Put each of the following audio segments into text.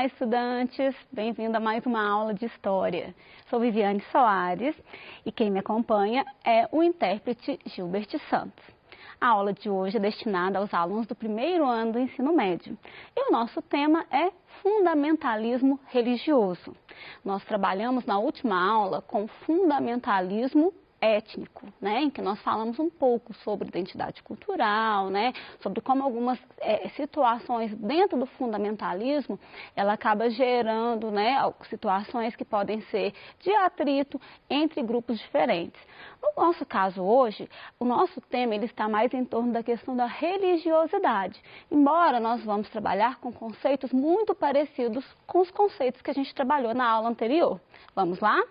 estudantes! Bem-vindo a mais uma aula de História. Sou Viviane Soares e quem me acompanha é o intérprete Gilbert Santos. A aula de hoje é destinada aos alunos do primeiro ano do ensino médio e o nosso tema é fundamentalismo religioso. Nós trabalhamos na última aula com fundamentalismo étnico, né, em que nós falamos um pouco sobre identidade cultural, né, sobre como algumas situações dentro do fundamentalismo, ela acaba gerando, né, situações que podem ser de atrito entre grupos diferentes. No nosso caso hoje, o nosso tema ele está mais em torno da questão da religiosidade, embora nós vamos trabalhar com conceitos muito parecidos com os conceitos que a gente trabalhou na aula anterior. Vamos lá?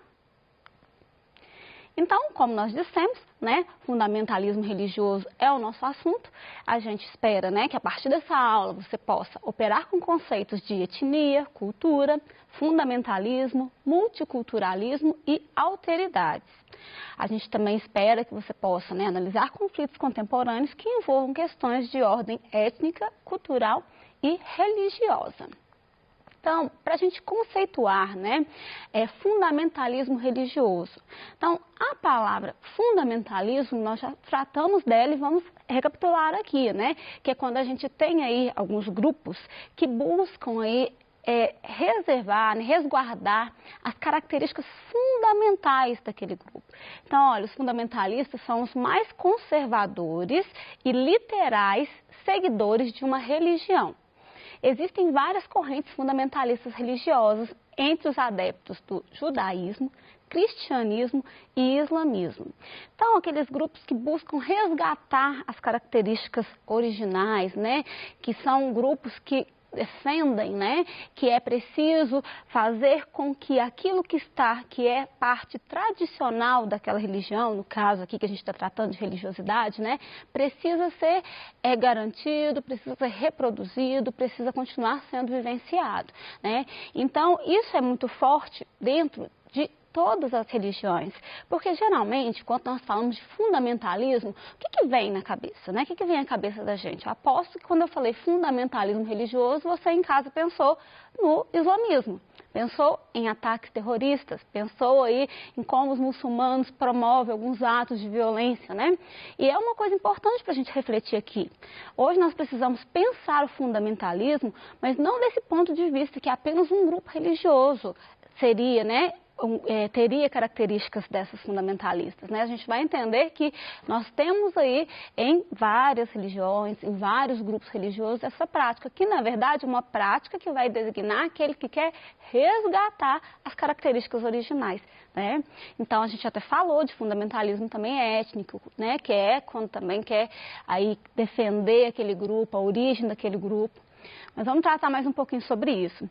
Então, como nós dissemos, né, fundamentalismo religioso é o nosso assunto. A gente espera, né, que a partir dessa aula você possa operar com conceitos de etnia, cultura, fundamentalismo, multiculturalismo e alteridades. A gente também espera que você possa, né, analisar conflitos contemporâneos que envolvam questões de ordem étnica, cultural e religiosa. Então, para a gente conceituar, né, fundamentalismo religioso. Então, a palavra fundamentalismo, nós já tratamos dela e vamos recapitular aqui, né, que é quando a gente tem aí alguns grupos que buscam aí reservar, né, resguardar as características fundamentais daquele grupo. Então, olha, os fundamentalistas são os mais conservadores e literais seguidores de uma religião. Existem várias correntes fundamentalistas religiosas entre os adeptos do judaísmo, cristianismo e islamismo. Então, aqueles grupos que buscam resgatar as características originais, né, que são grupos que defendem, né, que é preciso fazer com que aquilo que é parte tradicional daquela religião, no caso aqui que a gente está tratando de religiosidade, né, precisa ser garantido, precisa ser reproduzido, precisa continuar sendo vivenciado, né? Então, isso é muito forte dentro de todas as religiões, porque geralmente, quando nós falamos de fundamentalismo, o que vem na cabeça, né? O que vem na cabeça da gente? Eu aposto que quando eu falei fundamentalismo religioso, você em casa pensou no islamismo, pensou em ataques terroristas, pensou aí em como os muçulmanos promovem alguns atos de violência, né? E é uma coisa importante para a gente refletir aqui. Hoje nós precisamos pensar o fundamentalismo, mas não desse ponto de vista que apenas um grupo religioso seria, né, teria características dessas fundamentalistas, né? A gente vai entender que nós temos aí em várias religiões, em vários grupos religiosos, essa prática, que na verdade é uma prática que vai designar aquele que quer resgatar as características originais, né? Então a gente até falou de fundamentalismo também étnico, né? Que é quando também quer aí defender aquele grupo, a origem daquele grupo. Mas vamos tratar mais um pouquinho sobre isso.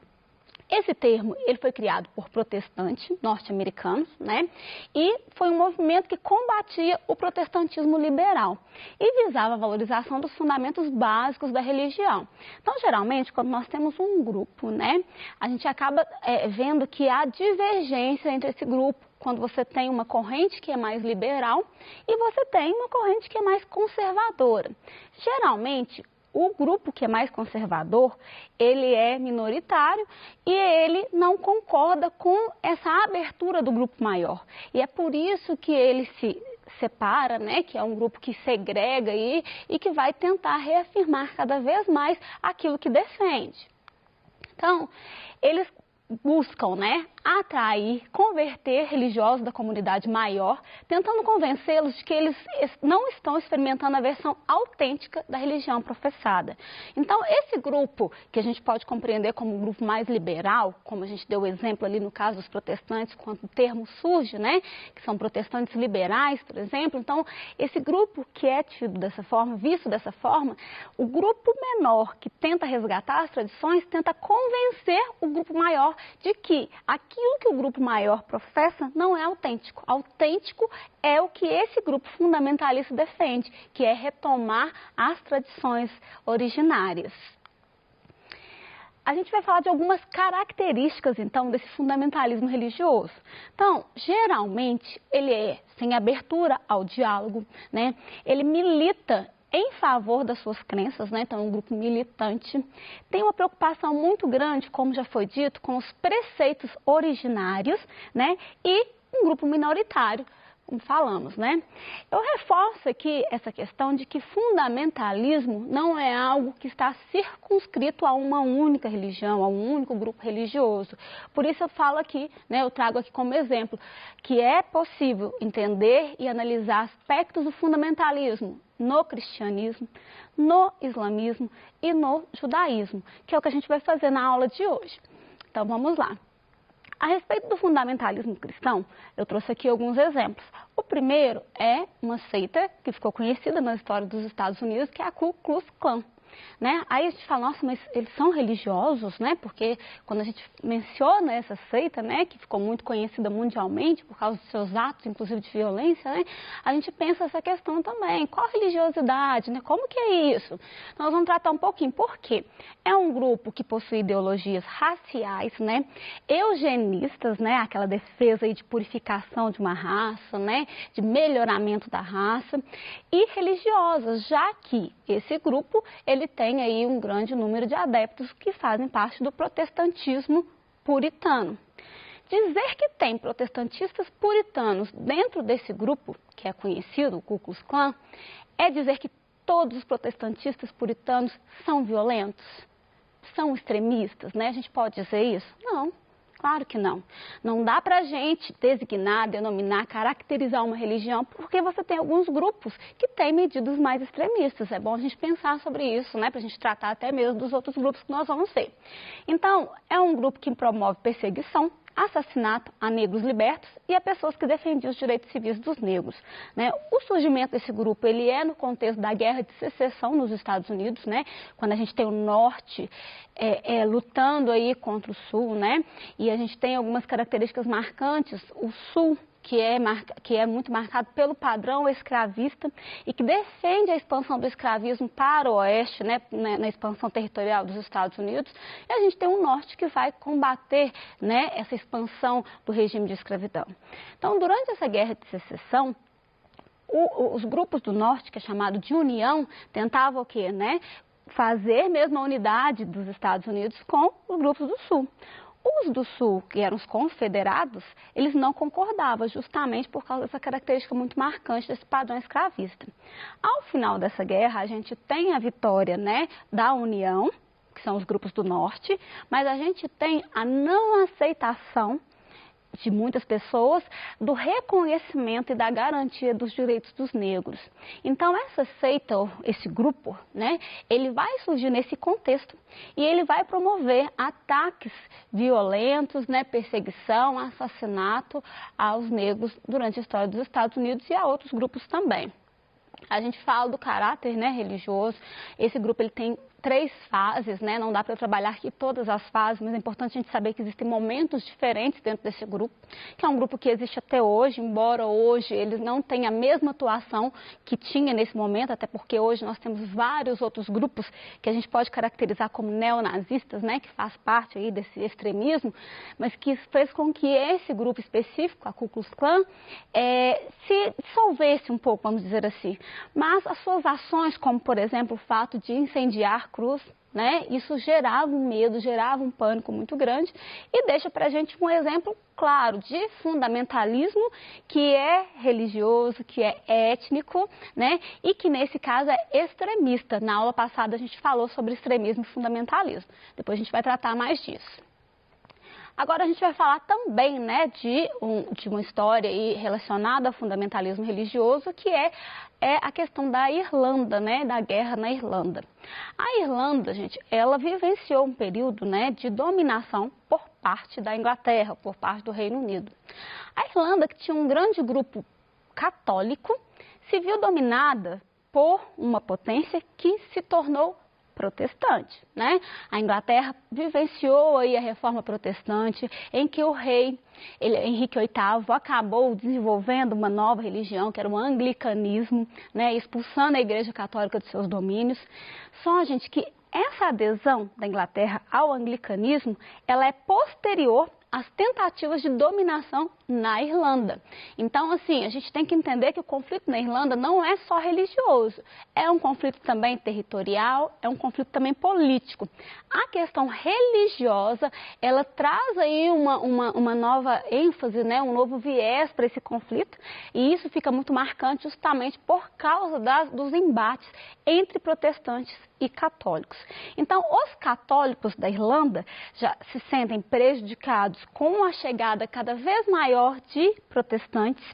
Esse termo ele foi criado por protestantes norte-americanos, né? E foi um movimento que combatia o protestantismo liberal e visava a valorização dos fundamentos básicos da religião. Então, geralmente, quando nós temos um grupo, né, a gente acaba vendo que há divergência entre esse grupo, quando você tem uma corrente que é mais liberal e você tem uma corrente que é mais conservadora. Geralmente, o grupo que é mais conservador, ele é minoritário e ele não concorda com essa abertura do grupo maior. E é por isso que ele se separa, né, que é um grupo que segrega aí e que vai tentar reafirmar cada vez mais aquilo que defende. Então, eles buscam, né, atrair, converter religiosos da comunidade maior, tentando convencê-los de que eles não estão experimentando a versão autêntica da religião professada. Então, esse grupo, que a gente pode compreender como um grupo mais liberal, como a gente deu o exemplo ali no caso dos protestantes, quando o termo surge, né, que são protestantes liberais, por exemplo. Então, esse grupo que é tido dessa forma, visto dessa forma, o grupo menor que tenta resgatar as tradições, tenta convencer o grupo maior de que aquilo que o grupo maior professa não é autêntico. Autêntico é o que esse grupo fundamentalista defende, que é retomar as tradições originárias. A gente vai falar de algumas características, então, desse fundamentalismo religioso. Então, geralmente, ele é sem abertura ao diálogo, né? Ele milita em favor das suas crenças, né? Então, um grupo militante. Tem uma preocupação muito grande, como já foi dito, com os preceitos originários, né? E um grupo minoritário, como falamos, né? Eu reforço aqui essa questão de que fundamentalismo não é algo que está circunscrito a uma única religião, a um único grupo religioso. Por isso eu falo aqui, né, eu trago aqui como exemplo, que é possível entender e analisar aspectos do fundamentalismo no cristianismo, no islamismo e no judaísmo, que é o que a gente vai fazer na aula de hoje. Então vamos lá. A respeito do fundamentalismo cristão, eu trouxe aqui alguns exemplos. O primeiro é uma seita que ficou conhecida na história dos Estados Unidos, que é a Ku Klux Klan. Né? Aí a gente fala, nossa, mas eles são religiosos, né? Porque quando a gente menciona essa seita, né, que ficou muito conhecida mundialmente por causa dos seus atos, inclusive de violência, né, a gente pensa essa questão também. Qual religiosidade, né? Como que é isso? Nós vamos tratar um pouquinho. Por quê? É um grupo que possui ideologias raciais, né, eugenistas, né, aquela defesa aí de purificação de uma raça, né, de melhoramento da raça, e religiosas, já que esse grupo, ele tem aí um grande número de adeptos que fazem parte do protestantismo puritano. Dizer que tem protestantistas puritanos dentro desse grupo, que é conhecido, o Ku Klux Klan, é dizer que todos os protestantistas puritanos são violentos, são extremistas, né? A gente pode dizer isso? Não. Claro que não. Não dá para a gente designar, denominar, caracterizar uma religião, porque você tem alguns grupos que têm medidas mais extremistas. É bom a gente pensar sobre isso, né? Para a gente tratar até mesmo dos outros grupos que nós vamos ver. Então, é um grupo que promove perseguição, assassinato a negros libertos e a pessoas que defendiam os direitos civis dos negros, né? O surgimento desse grupo, ele é no contexto da Guerra de Secessão nos Estados Unidos, né? Quando a gente tem o Norte lutando aí contra o Sul, né? E a gente tem algumas características marcantes. O Sul, que é muito marcado pelo padrão escravista e que defende a expansão do escravismo para o oeste, né, na expansão territorial dos Estados Unidos. E a gente tem um norte que vai combater, né, essa expansão do regime de escravidão. Então, durante essa guerra de secessão, os grupos do norte, que é chamado de União, tentavam o quê, né? Fazer mesmo a unidade dos Estados Unidos com os grupos do Sul. Os do Sul, que eram os confederados, eles não concordavam justamente por causa dessa característica muito marcante desse padrão escravista. Ao final dessa guerra, a gente tem a vitória, né, da União, que são os grupos do Norte, mas a gente tem a não aceitação de muitas pessoas do reconhecimento e da garantia dos direitos dos negros. Então, essa seita, esse grupo, né, ele vai surgir nesse contexto e ele vai promover ataques violentos, né, perseguição, assassinato aos negros durante a história dos Estados Unidos e a outros grupos também. A gente fala do caráter, né, religioso. Esse grupo ele tem 3 fases, né? Não dá para eu trabalhar aqui todas as fases, mas é importante a gente saber que existem momentos diferentes dentro desse grupo, que é um grupo que existe até hoje, embora hoje eles não tenham a mesma atuação que tinha nesse momento, até porque hoje nós temos vários outros grupos que a gente pode caracterizar como neonazistas, né? Que faz parte aí desse extremismo, mas que fez com que esse grupo específico, a Ku Klux Klan, se dissolvesse um pouco, vamos dizer assim. Mas as suas ações, como por exemplo o fato de incendiar cruz, né? Isso gerava um medo, gerava um pânico muito grande e deixa para a gente um exemplo claro de fundamentalismo que é religioso, que é étnico, né? E que nesse caso é extremista. Na aula passada a gente falou sobre extremismo e fundamentalismo. Depois a gente vai tratar mais disso. Agora a gente vai falar também, né, de uma história aí relacionada ao fundamentalismo religioso, que é a questão da Irlanda, né, da guerra na Irlanda. A Irlanda, gente, ela vivenciou um período, né, de dominação por parte da Inglaterra, por parte do Reino Unido. A Irlanda, que tinha um grande grupo católico, se viu dominada por uma potência que se tornou protestante, né? A Inglaterra vivenciou aí a reforma protestante, em que o rei Henrique VIII acabou desenvolvendo uma nova religião, que era o anglicanismo, né? Expulsando a Igreja Católica dos seus domínios. Só, gente, que essa adesão da Inglaterra ao anglicanismo, ela é posterior as tentativas de dominação na Irlanda. Então, assim, a gente tem que entender que o conflito na Irlanda não é só religioso, é um conflito também territorial, é um conflito também político. A questão religiosa, ela traz aí uma nova ênfase, né, um novo viés para esse conflito, e isso fica muito marcante justamente por causa dos embates entre protestantes e católicos. Então, os católicos da Irlanda já se sentem prejudicados com a chegada cada vez maior de protestantes,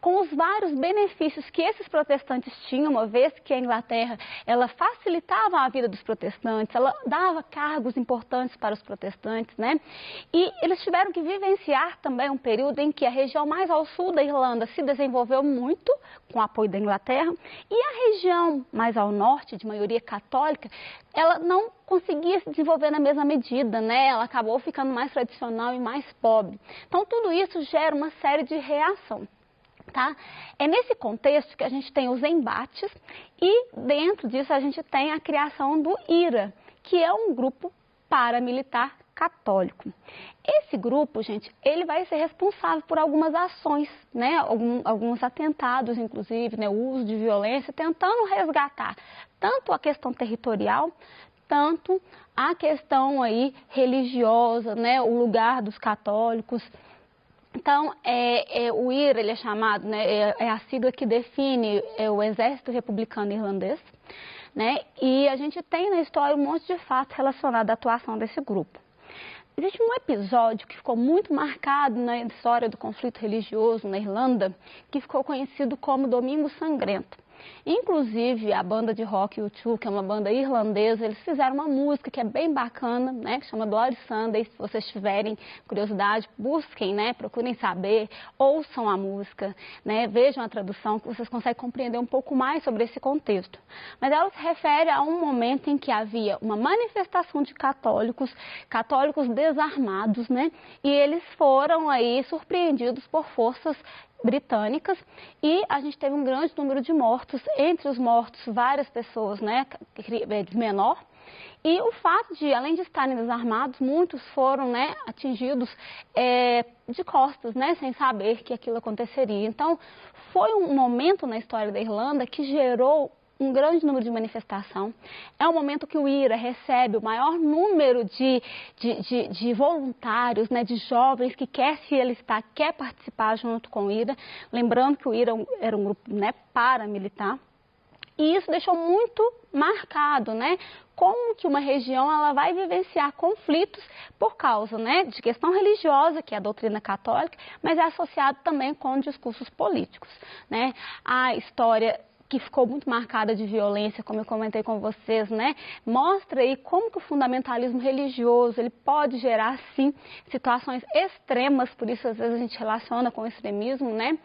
com os vários benefícios que esses protestantes tinham, uma vez que a Inglaterra ela facilitava a vida dos protestantes, ela dava cargos importantes para os protestantes, né? E eles tiveram que vivenciar também um período em que a região mais ao sul da Irlanda se desenvolveu muito com o apoio da Inglaterra e a região mais ao norte, de maioria católica, ela não conseguia se desenvolver na mesma medida, né? Ela acabou ficando mais tradicional e mais pobre. Então, tudo isso gera uma série de reação. Tá? É nesse contexto que a gente tem os embates e dentro disso a gente tem a criação do IRA, que é um grupo paramilitar católico. Esse grupo, gente, ele vai ser responsável por algumas ações, né? Alguns atentados, inclusive, né? O uso de violência, tentando resgatar tanto a questão territorial, tanto a questão aí religiosa, né? O lugar dos católicos. Então, o IRA, ele é chamado, né, é a sigla que define o Exército Republicano Irlandês, né, e a gente tem na história um monte de fatos relacionados à atuação desse grupo. Existe um episódio que ficou muito marcado na história do conflito religioso na Irlanda, que ficou conhecido como Domingo Sangrento. Inclusive, a banda de rock U2, que é uma banda irlandesa, eles fizeram uma música que é bem bacana, né, que chama Bloody Sunday. Se vocês tiverem curiosidade, busquem, né, procurem saber, ouçam a música, né, vejam a tradução, que vocês conseguem compreender um pouco mais sobre esse contexto. Mas ela se refere a um momento em que havia uma manifestação de católicos desarmados, né, e eles foram aí surpreendidos por forças britânicas e a gente teve um grande número de mortos, entre os mortos várias pessoas, né, de menor, e o fato de, além de estarem desarmados, muitos foram, né, atingidos de costas, né, sem saber que aquilo aconteceria. Então, foi um momento na história da Irlanda que gerou um grande número de manifestação. É um momento que o IRA recebe o maior número de voluntários, né, de jovens que quer se alistar, quer participar junto com o IRA. Lembrando que o IRA era um grupo, né, paramilitar. E isso deixou muito marcado, né, como que uma região ela vai vivenciar conflitos por causa, né, de questão religiosa, que é a doutrina católica, mas é associado também com discursos políticos, né. A história que ficou muito marcada de violência, como eu comentei com vocês, né, mostra aí como que o fundamentalismo religioso, ele pode gerar, sim, situações extremas, por isso às vezes a gente relaciona com o extremismo, né,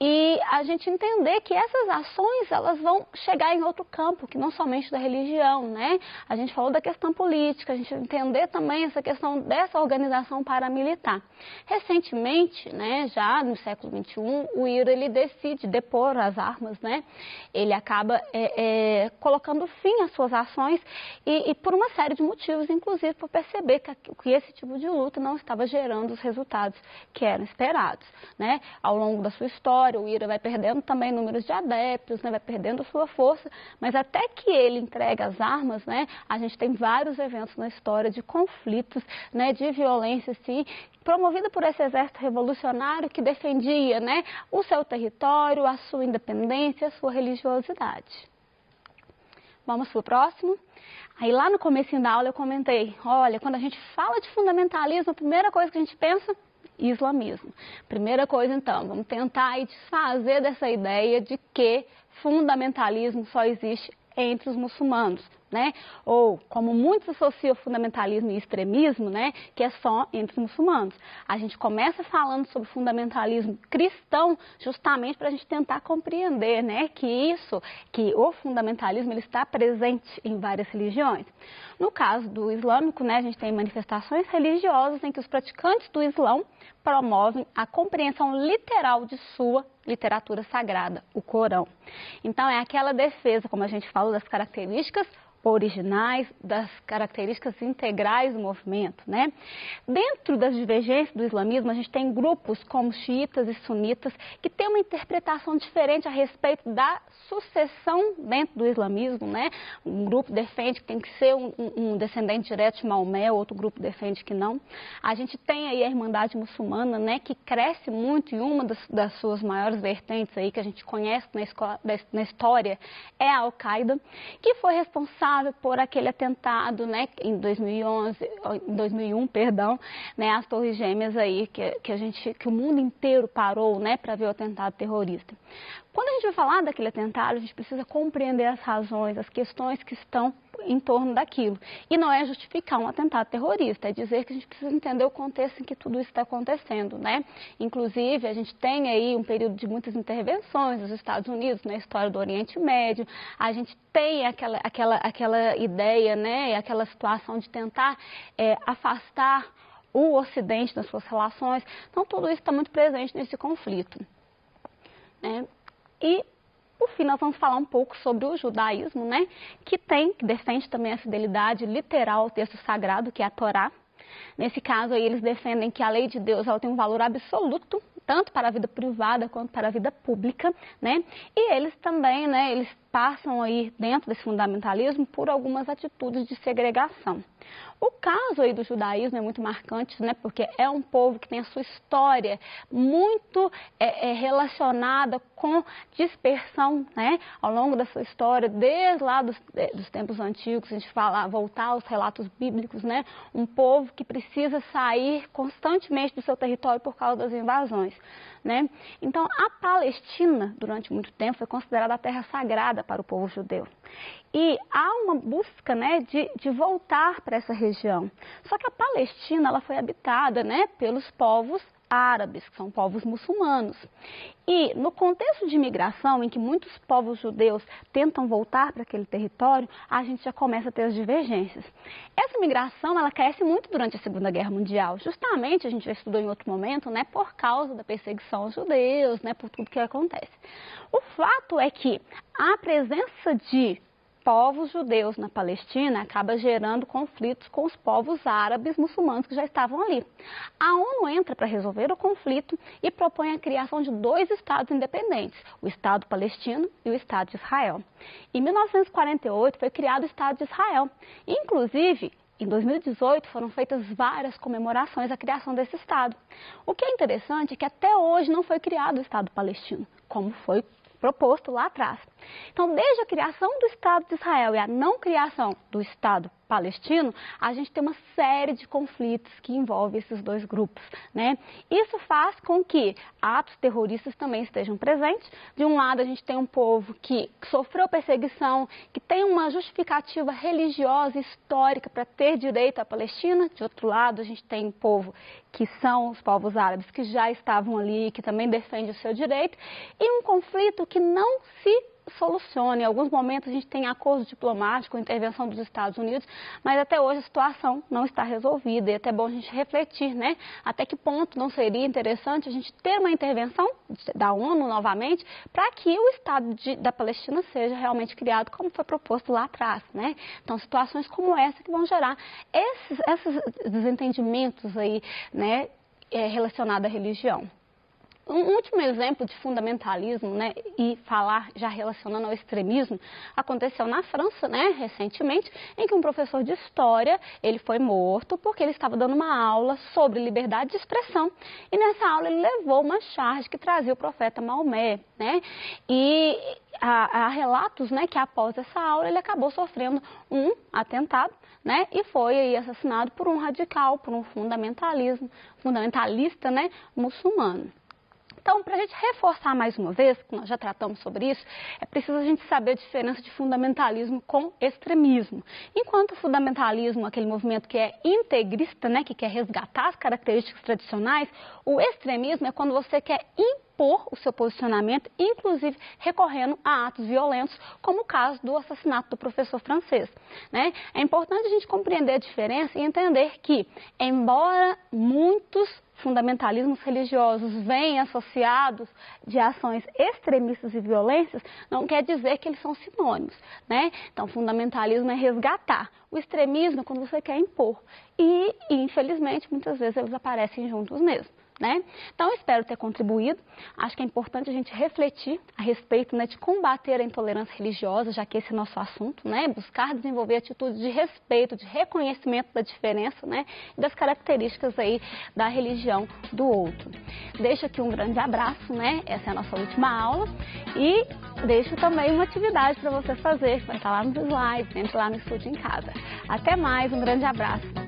e a gente entender que essas ações, elas vão chegar em outro campo, que não somente da religião, né, a gente falou da questão política, a gente entender também essa questão dessa organização paramilitar. Recentemente, né, já no século XXI, o IRA, ele decide depor as armas, né, ele acaba colocando fim às suas ações e por uma série de motivos, inclusive por perceber que esse tipo de luta não estava gerando os resultados que eram esperados, né, ao longo da sua história. O IRA vai perdendo também números de adeptos, né, vai perdendo sua força, mas até que ele entrega as armas, né, a gente tem vários eventos na história de conflitos, né, de violência, sim, promovida por esse exército revolucionário que defendia, né, o seu território, a sua independência, a sua religiosidade. Vamos para o próximo? Aí lá no comecinho da aula eu comentei, olha, quando a gente fala de fundamentalismo, a primeira coisa que a gente pensa, islamismo. Primeira coisa, então, vamos tentar aí desfazer dessa ideia de que fundamentalismo só existe entre os muçulmanos, né? Ou, como muitos associam fundamentalismo e extremismo, né? Que é só entre os muçulmanos. A gente começa falando sobre fundamentalismo cristão justamente para a gente tentar compreender, né? Que o fundamentalismo, ele está presente em várias religiões. No caso do islâmico, né? A gente tem manifestações religiosas em que os praticantes do Islão promovem a compreensão literal de sua literatura sagrada, o Corão. Então, é aquela defesa, como a gente falou, das características originais, das características integrais do movimento, né? Dentro das divergências do islamismo, a gente tem grupos como xiitas e sunitas que têm uma interpretação diferente a respeito da sucessão dentro do islamismo, né? Um grupo defende que tem que ser um descendente direto de Maomé, outro grupo defende que não. A gente tem aí a Irmandade Muçulmana, né, que cresce muito, e uma das suas maiores vertentes aí que a gente conhece na história é a Al-Qaeda, que foi responsável por aquele atentado, né, em 2001, né, as Torres Gêmeas aí que o mundo inteiro parou, né, para ver o atentado terrorista. Quando a gente vai falar daquele atentado, a gente precisa compreender as razões, as questões que estão em torno daquilo. E não é justificar um atentado terrorista, é dizer que a gente precisa entender o contexto em que tudo isso está acontecendo, né? Inclusive, a gente tem aí um período de muitas intervenções dos Estados Unidos na história do Oriente Médio, a gente tem aquela ideia, né, aquela situação de tentar afastar o Ocidente das suas relações. Então, tudo isso está muito presente nesse conflito, né? E, por fim, nós vamos falar um pouco sobre o judaísmo, né, que defende também a fidelidade literal ao texto sagrado, que é a Torá. Nesse caso, aí, eles defendem que a lei de Deus ela tem um valor absoluto, tanto para a vida privada quanto para a vida pública, né? E eles também, né, eles passam aí dentro desse fundamentalismo por algumas atitudes de segregação. O caso aí do judaísmo é muito marcante, né, porque é um povo que tem a sua história muito relacionada com dispersão, né, ao longo da sua história, desde lá dos tempos antigos, a gente voltar aos relatos bíblicos, né, um povo que precisa sair constantemente do seu território por causa das invasões, né. Então, a Palestina, durante muito tempo, foi considerada a terra sagrada para o povo judeu. E há uma busca, né, de voltar para essa região. Só que a Palestina ela foi habitada, né, pelos povos árabes, que são povos muçulmanos. E no contexto de imigração, em que muitos povos judeus tentam voltar para aquele território, a gente já começa a ter as divergências. Essa migração, ela cresce muito durante a Segunda Guerra Mundial. Justamente, a gente já estudou em outro momento, né, por causa da perseguição aos judeus, né, por tudo que acontece. O fato é que a presença de povos judeus na Palestina acaba gerando conflitos com os povos árabes muçulmanos que já estavam ali. A ONU entra para resolver o conflito e propõe a criação de 2 estados independentes, o Estado palestino e o Estado de Israel. Em 1948 foi criado o Estado de Israel. Inclusive, em 2018 foram feitas várias comemorações à criação desse Estado. O que é interessante é que até hoje não foi criado o Estado palestino, como foi proposto lá atrás. Então, desde a criação do Estado de Israel e a não criação do Estado palestino, a gente tem uma série de conflitos que envolvem esses 2 grupos, né? Isso faz com que atos terroristas também estejam presentes. De um lado, a gente tem um povo que sofreu perseguição, que tem uma justificativa religiosa e histórica para ter direito à Palestina. De outro lado, a gente tem um povo que são os povos árabes que já estavam ali, que também defende o seu direito, e um conflito que não se soluciona. Em alguns momentos a gente tem acordo diplomático, intervenção dos Estados Unidos, mas até hoje a situação não está resolvida. E é até bom a gente refletir, né? Até que ponto não seria interessante a gente ter uma intervenção da ONU novamente para que o Estado da Palestina seja realmente criado como foi proposto lá atrás, né? Então, situações como essa que vão gerar esses desentendimentos aí, né, relacionados à religião. Um último exemplo de fundamentalismo, né, e falar já relacionando ao extremismo, aconteceu na França, né, recentemente, em que um professor de história, ele foi morto porque ele estava dando uma aula sobre liberdade de expressão. E nessa aula ele levou uma charge que trazia o profeta Maomé, né, e há relatos, né, que após essa aula ele acabou sofrendo um atentado, né, e foi aí assassinado por um radical, por um fundamentalista, né, muçulmano. Então, para a gente reforçar mais uma vez, que nós já tratamos sobre isso, é preciso a gente saber a diferença de fundamentalismo com extremismo. Enquanto o fundamentalismo, aquele movimento que é integrista, né, que quer resgatar as características tradicionais, o extremismo é quando você quer impor o seu posicionamento, inclusive recorrendo a atos violentos, como o caso do assassinato do professor francês, né? É importante a gente compreender a diferença e entender que, embora muitos fundamentalismos religiosos vêm associados de ações extremistas e violências, não quer dizer que eles são sinônimos, né? Então, fundamentalismo é resgatar. O extremismo é quando você quer impor. E, infelizmente, muitas vezes eles aparecem juntos mesmo. Né? Então, espero ter contribuído. Acho que é importante a gente refletir a respeito, né, de combater a intolerância religiosa, já que esse é nosso assunto, né? Buscar desenvolver atitudes de respeito, de reconhecimento da diferença, né, e das características aí da religião do outro. Deixo aqui um grande abraço, né? Essa é a nossa última aula e deixo também uma atividade para você fazer, que vai estar lá nos slides, entre lá no Estude em Casa. Até mais, um grande abraço.